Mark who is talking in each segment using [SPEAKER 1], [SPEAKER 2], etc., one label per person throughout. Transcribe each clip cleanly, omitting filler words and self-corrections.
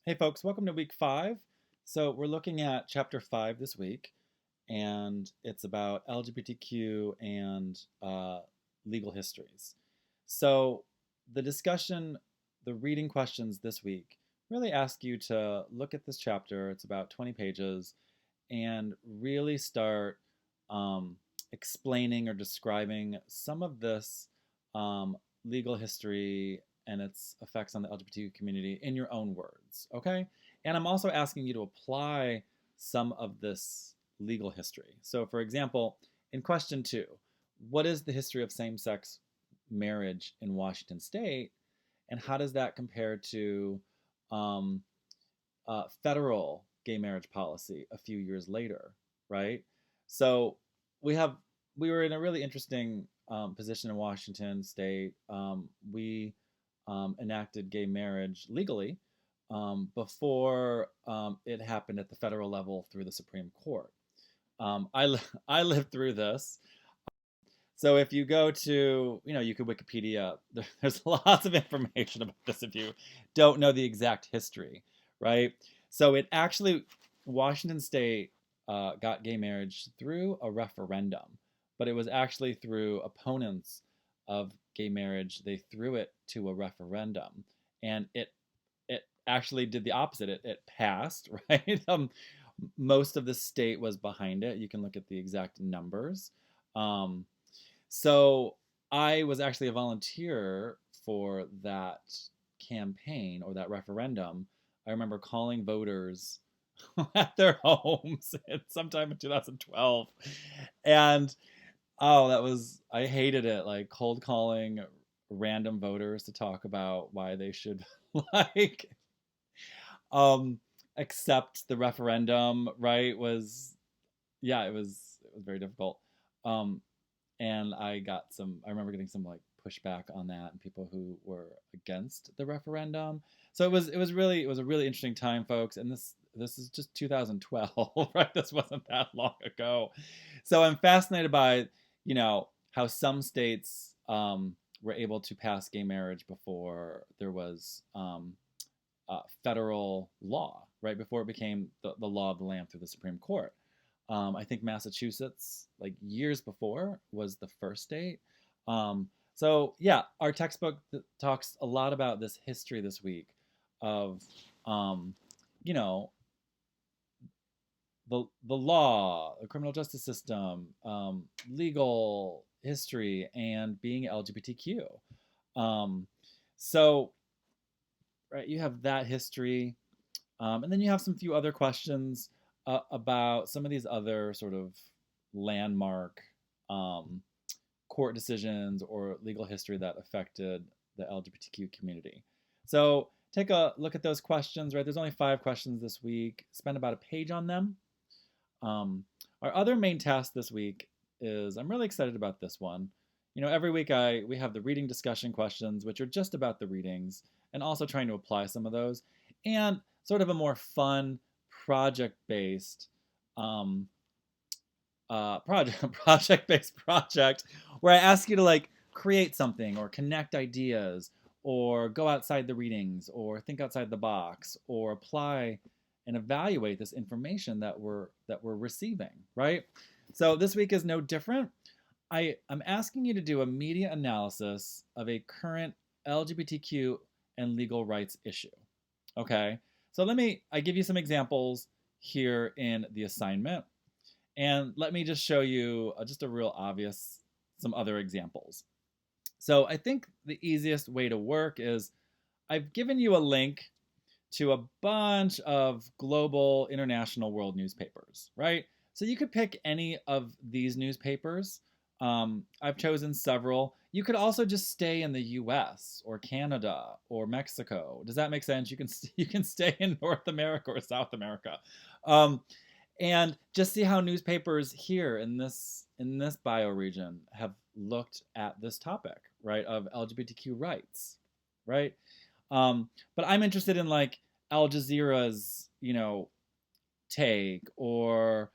[SPEAKER 1] Hey folks, welcome to week 5. So we're looking at chapter 5 this week, and it's about LGBTQ and legal histories. So the discussion, the reading questions this week really ask you to look at this chapter. It's about 20 pages, and really start um, explaining or describing some of this legal history and its effects on the LGBTQ community in your own words, okay? And I'm also asking you to apply some of this legal history. So, for example, in question 2, what is the history of same sex marriage in Washington state, and how does that compare to um, federal gay marriage policy a few years later, right? So we have we were in a really interesting position in Washington State. We enacted gay marriage legally before it happened at the federal level through the Supreme Court. I lived through this. So if you go to, you could Wikipedia, there's lots of information about this if you don't know the exact history, right? So it actually, Washington State got gay marriage through a referendum, but it was actually through opponents of gay marriage. They threw it to a referendum, and it actually did the opposite. It passed, right? Most of the state was behind it. You can look at the exact numbers. Um, so I was actually a volunteer for that campaign or that referendum. I remember calling voters at their homes sometime in 2012. And oh, I hated it, like cold calling random voters to talk about why they should like um accept the referendum, right? Was yeah, it was very difficult. Um and I remember getting some like pushback on that and people who were against the referendum. So it was a really interesting time, folks. And this is just 2012, right? This wasn't that long ago. So I'm fascinated by, how some states were able to pass gay marriage before there was federal law, right? Before it became the law of the land through the Supreme Court. I think Massachusetts, like years before, was the first state. So yeah, our textbook talks a lot about this history this week of, um, you know, the law, the criminal justice system, legal history, and being LGBTQ. Um, so right, you have that history. And then you have some few other questions about some of these other sort of landmark um, court decisions or legal history that affected the LGBTQ community. So take a look at those questions, right? There's only 5 questions this week. Spend about a page on them. Um, our other main task this week is I'm really excited about this one. Every week we have the reading discussion questions, which are just about the readings, and also trying to apply some of those, and sort of a more fun project-based um, project-based project where I ask you to like create something or connect ideas or go outside the readings or think outside the box or apply and evaluate this information that we're receiving, right? So this week is no different. I'm asking you to do a media analysis of a current LGBTQ and legal rights issue. Okay? So I give you some examples here in the assignment. And let me just show you just a real obvious, some other examples. So I think the easiest way to work is I've given you a link to a bunch of global, international, world newspapers, right? So you could pick any of these newspapers. I've chosen several. You could also just stay in the U.S. or Canada or Mexico. Does that make sense? You can stay in North America or South America, um, and just see how newspapers here in this bioregion have looked at this topic, right, of LGBTQ rights, right? But I'm interested in like Al Jazeera's, take, or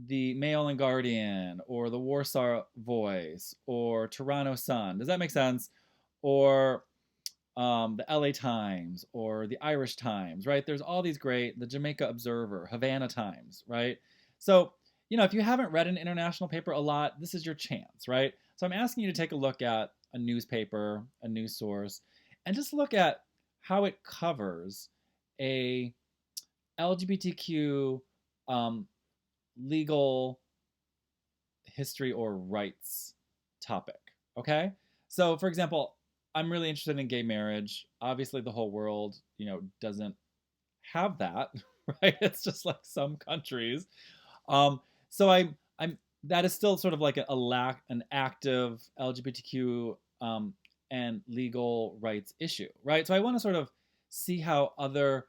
[SPEAKER 1] the Mail and Guardian, or the Warsaw Voice, or Toronto Sun. Does that make sense? Or the LA Times or the Irish Times, right? There's all these great, the Jamaica Observer, Havana Times, right? So, if you haven't read an international paper a lot, this is your chance, right? So I'm asking you to take a look at a newspaper, a news source, and just look at how it covers a LGBTQ um, legal history or rights topic. Okay? So, for example, I'm really interested in gay marriage. Obviously, the whole world, doesn't have that, right? It's just like some countries. So I'm that is still sort of like an active LGBTQ and legal rights issue, right? So I want to sort of see how other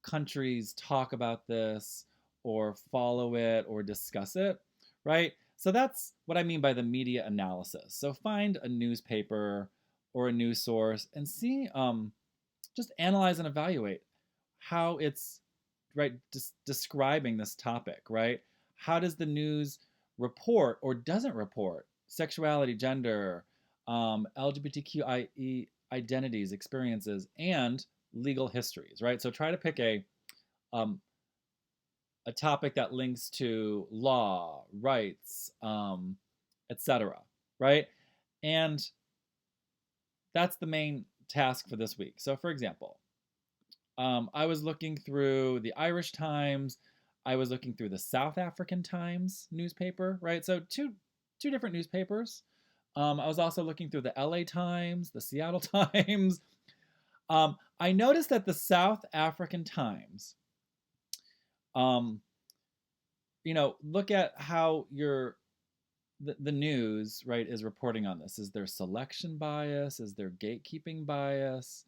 [SPEAKER 1] countries talk about this or follow it or discuss it, right? So that's what I mean by the media analysis. So find a newspaper or a news source and see, just analyze and evaluate how it's right describing this topic, right? How does the news report or doesn't report sexuality, gender, LGBTQIE identities, experiences, and legal histories, right? So try to pick um, a topic that links to law, rights, etc., right? And that's the main task for this week. So, for example, I was looking through the Irish Times. I was looking through the South African Times newspaper, right? So two different newspapers. I was also looking through the LA Times, the Seattle Times. I noticed that the South African Times, um, look at how the news, right, is reporting on this. Is there selection bias? Is there gatekeeping bias?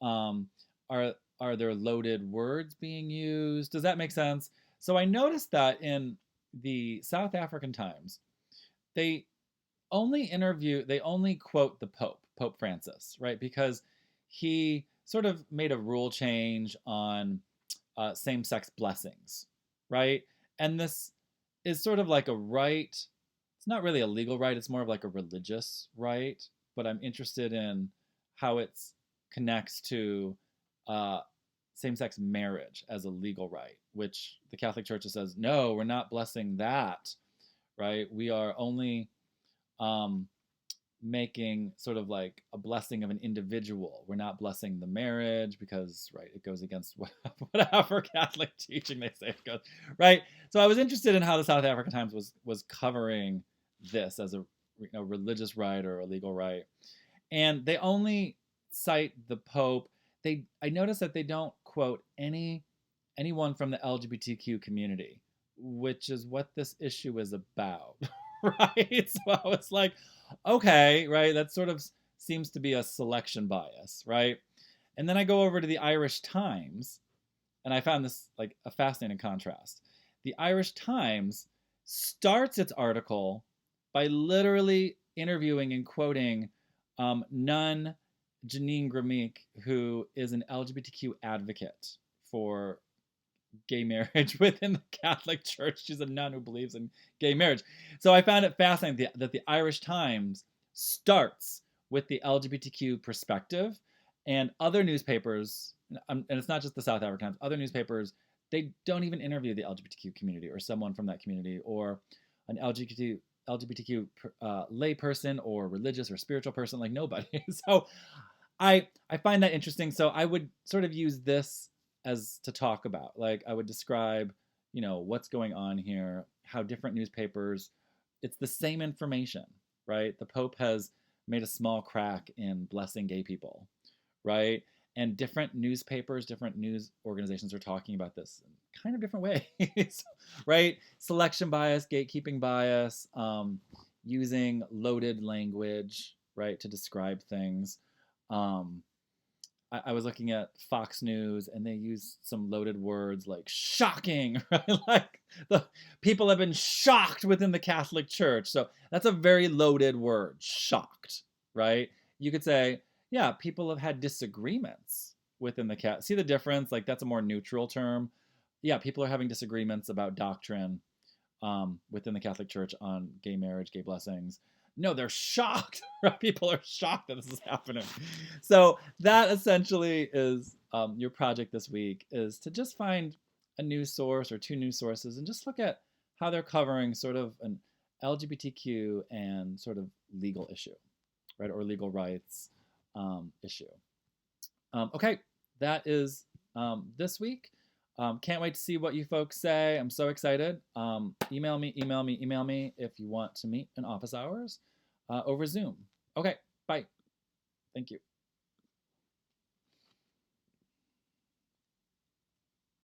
[SPEAKER 1] Um, are are there loaded words being used? Does that make sense? So I noticed that in the South African Times, they they only quote the Pope, Pope Francis, right? Because he sort of made a rule change on same-sex blessings, right? And this is sort of like a right. It's not really a legal right. It's more of like a religious right. But I'm interested in how it connects to uh, same-sex marriage as a legal right, which the Catholic Church says, no, we're not blessing that, right? We are only um, making sort of like a blessing of an individual. We're not blessing the marriage because, right, it goes against whatever Catholic teaching they say it goes, right? So I was interested in how the South African Times was covering this as a religious right or a legal right, and they only cite the Pope. I noticed that they don't quote anyone from the LGBTQ community, which is what this issue is about, right? So I was like, okay, right, that sort of seems to be a selection bias, right? And then I go over to the Irish Times, and I found this like a fascinating contrast. The Irish Times starts its article by literally interviewing and quoting nun Janine Gramick, who is an LGBTQ advocate for gay marriage within the Catholic Church. She's a nun who believes in gay marriage. So I found it fascinating that the Irish Times starts with the LGBTQ perspective, and other newspapers, and it's not just the South African Times, other newspapers, they don't even interview the LGBTQ community or someone from that community or an LGBTQ lay person or religious or spiritual person, like nobody. So I find that interesting. So I would sort of use this as to talk about. Like I would describe, what's going on here, how different newspapers, it's the same information, right? The Pope has made a small crack in blessing gay people, right? And different newspapers, different news organizations are talking about this in kind of different ways, right? Selection bias, gatekeeping bias, using loaded language, right, to describe things. Um, I was looking at Fox News and they use some loaded words like shocking, right? Like the people have been shocked within the Catholic Church. So that's a very loaded word, shocked, right? You could say, yeah, people have had disagreements within the cat. See the difference? Like that's a more neutral term. Yeah, people are having disagreements about doctrine within the Catholic Church on gay marriage, gay blessings. No, they're shocked. Right? People are shocked that this is happening. So that essentially is your project this week, is to just find a news source or two news sources and just look at how they're covering sort of an LGBTQ and sort of legal issue, right, or legal rights issue. Okay, that is this week. Can't wait to see what you folks say. I'm so excited. Email me if you want to meet in office hours over Zoom. Okay, bye. Thank you.